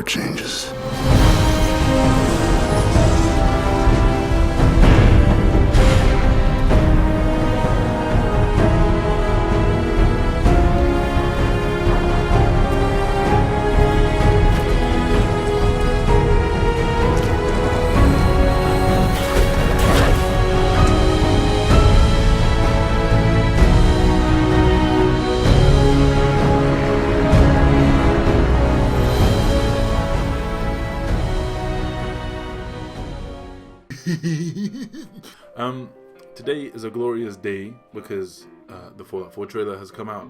changes. Today is a glorious day because the Fallout 4 trailer has come out.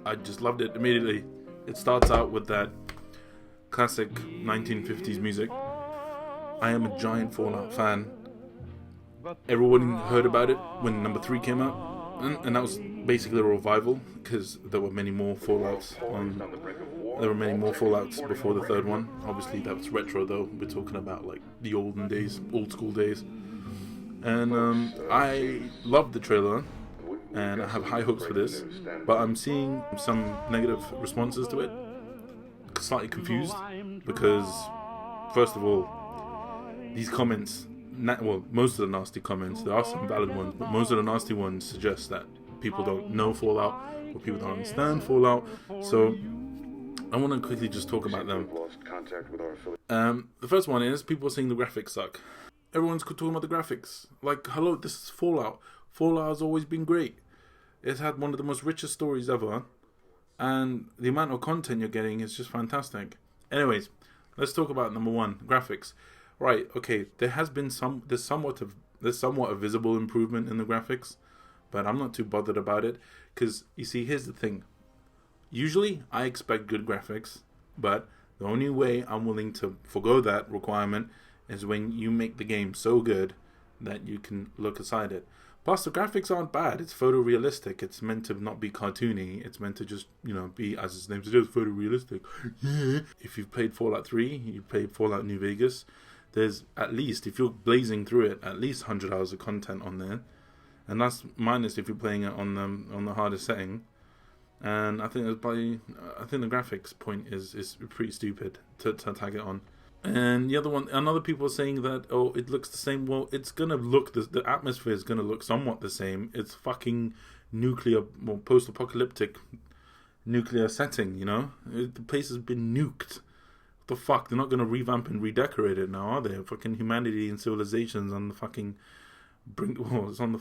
I just loved it immediately. It starts out with that classic 1950s music. I am a giant Fallout fan. Everyone heard about it when number 3 came out, and that was basically a revival because there were many more Fallouts before the third one. Obviously that was retro though. We're talking about like the olden days, old school days. And I love the trailer, and I have high hopes for this, but I'm seeing some negative responses to it. Slightly confused, because first of all, these comments, most of the nasty comments, there are some valid ones, but most of the nasty ones suggest that people don't know Fallout, or people don't understand Fallout, so I want to quickly just talk about them. The first one is, people are saying the graphics suck. Everyone's talking about the graphics. Like, hello, this is Fallout. Fallout has always been great. It's had one of the most richest stories ever, and the amount of content you're getting is just fantastic. Anyways, let's talk about number one, graphics. Right, okay, there's somewhat a visible improvement in the graphics, but I'm not too bothered about it, because, you see, here's the thing. Usually, I expect good graphics, but the only way I'm willing to forgo that requirement is when you make the game so good that you can look aside it. Plus, the graphics aren't bad. It's photorealistic. It's meant to not be cartoony. It's meant to just, be, as its name suggests, photorealistic. Yeah. If you've played Fallout 3, you've played Fallout New Vegas, there's at least, if you're blazing through it, at least 100 hours of content on there. And that's minus if you're playing it on the hardest setting. And I think the graphics point is pretty stupid to tag it on. And the other one, another people are saying that, oh, it looks the same. Well, it's going to look, the atmosphere is going to look somewhat the same. It's fucking post-apocalyptic nuclear setting, The place has been nuked. What the fuck? They're not going to revamp and redecorate it now, are they? Fucking humanity and civilization's on the fucking brink. Well, it's on the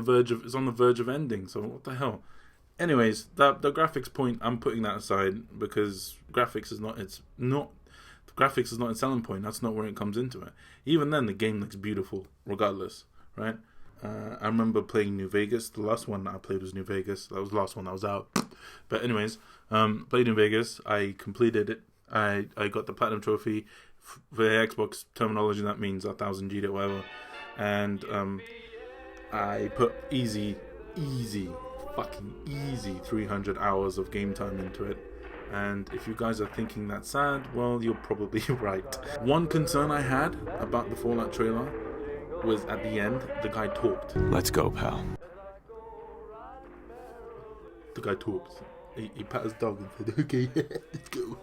verge of ending. So what the hell? Anyways, the graphics point, I'm putting that aside because graphics is not a selling point. That's not where it comes into it. Even then, the game looks beautiful, regardless, right? I remember playing New Vegas. The last one that I played was New Vegas. That was the last one that was out. But anyways, played New Vegas. I completed it. I got the Platinum Trophy. For the Xbox terminology, that means 1,000 G'd or whatever. And I put fucking easy 300 hours of game time into it. And if you guys are thinking that's sad, well, you're probably right. One concern I had about the Fallout trailer was at the end, the guy talked. Let's go, pal. The guy talked. He pat his dog and said, okay, let's go.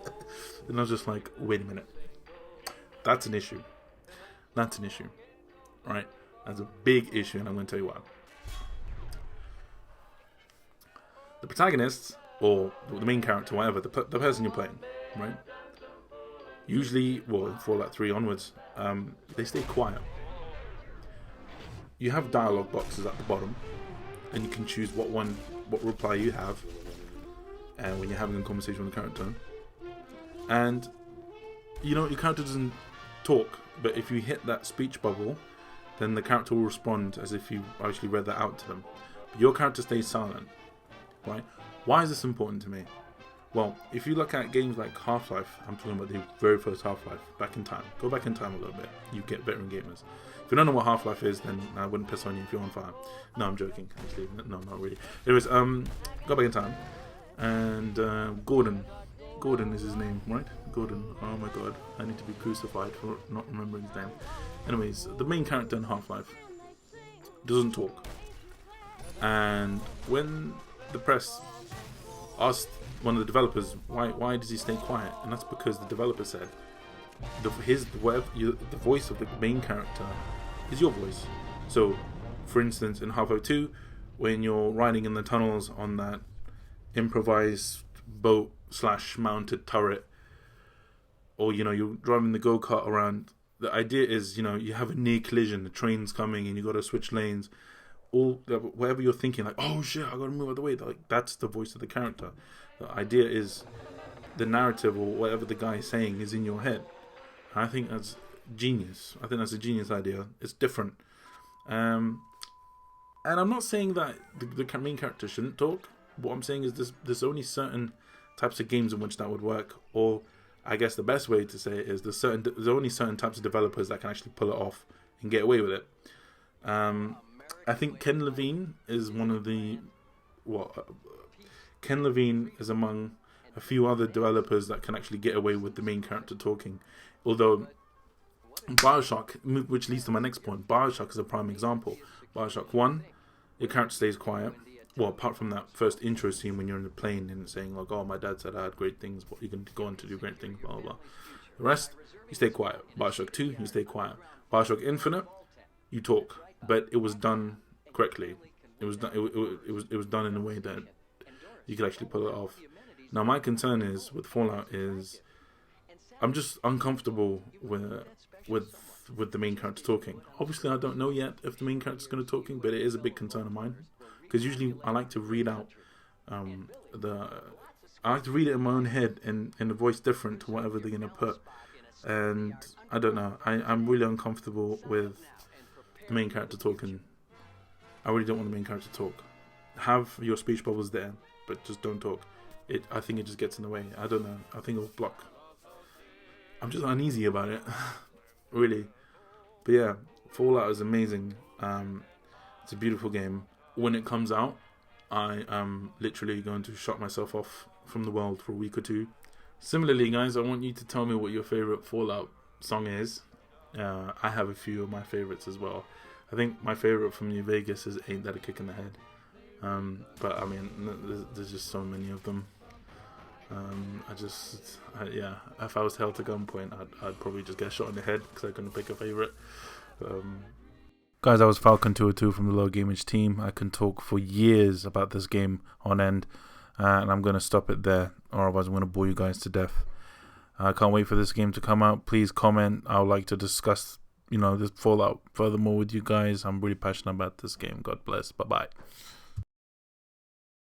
And I was just like, wait a minute. That's an issue. Right? That's a big issue, and I'm going to tell you why. The protagonists, or the main character, whatever, the person you're playing, right? Usually, well, in Fallout 3 onwards, they stay quiet. You have dialogue boxes at the bottom, and you can choose what reply you have, and when you're having a conversation with the character. And, your character doesn't talk, but if you hit that speech bubble, then the character will respond as if you actually read that out to them. But your character stays silent, right? Why is this important to me? Well, if you look at games like Half-Life, I'm talking about the very first Half-Life, back in time. Go back in time a little bit. You get veteran gamers. If you don't know what Half-Life is, then I wouldn't piss on you if you're on fire. No, I'm joking. Actually, no, not really. Anyways, go back in time. And Gordon is his name, right? Gordon. Oh my god. I need to be crucified for not remembering his name. Anyways, the main character in Half-Life doesn't talk. And when the press asked one of the developers, why does he stay quiet? And that's because the developer said the voice of the main character is your voice. So, for instance, in Half-Life 2, when you're riding in the tunnels on that improvised boat / mounted turret, or you're driving the go-kart around, the idea is you have a near collision, the train's coming and you got to switch lanes, whatever you're thinking, like, oh shit, I gotta move out of the way, like, that's the voice of the character. The idea is the narrative or whatever the guy is saying is in your head. And I think that's genius. I think that's a genius idea. It's different. And I'm not saying that the main character shouldn't talk. What I'm saying is there's only certain types of games in which that would work, or I guess the best way to say it is there's only certain types of developers that can actually pull it off and get away with it. I think Ken Levine is one of the Ken Levine is among a few other developers that can actually get away with the main character talking. Although Bioshock, which leads to my next point, Bioshock is a prime example. Bioshock 1, your character stays quiet. Well, apart from that first intro scene when you're in the plane and saying like, oh, my dad said I had great things, but you can go on to do great things, blah, blah, blah. The rest, you stay quiet. Bioshock 2, you stay quiet. Bioshock Infinite, you talk. But it was done correctly. It was done in a way that you could actually pull it off. Now, my concern is with Fallout is I'm just uncomfortable with the main character talking. Obviously, I don't know yet if the main character is going to talking, but it is a big concern of mine because usually I like to read out I like to read it in my own head in a voice different to whatever they're going to put. And I don't know. I'm really uncomfortable with the main character talking. I really don't want the main character to talk. Have your speech bubbles there, but just don't talk. I think it just gets in the way. I don't know. I think it'll block. I'm just uneasy about it. Really. But yeah, Fallout is amazing. It's a beautiful game. When it comes out, I am literally going to shut myself off from the world for a week or two. Similarly, guys, I want you to tell me what your favorite Fallout song is. I have a few of my favorites as well. I think my favorite from New Vegas is Ain't That a Kick in the Head. But I mean, there's just so many of them. If I was held to gunpoint, I'd probably just get shot in the head because I couldn't pick a favorite. Guys, I was Falcon 202 from the Low Gameage team. I can talk for years about this game on end, and I'm going to stop it there, or otherwise I'm going to bore you guys to death. I can't wait for this game to come out. Please comment. I would like to discuss, this Fallout furthermore with you guys. I'm really passionate about this game. God bless. Bye-bye.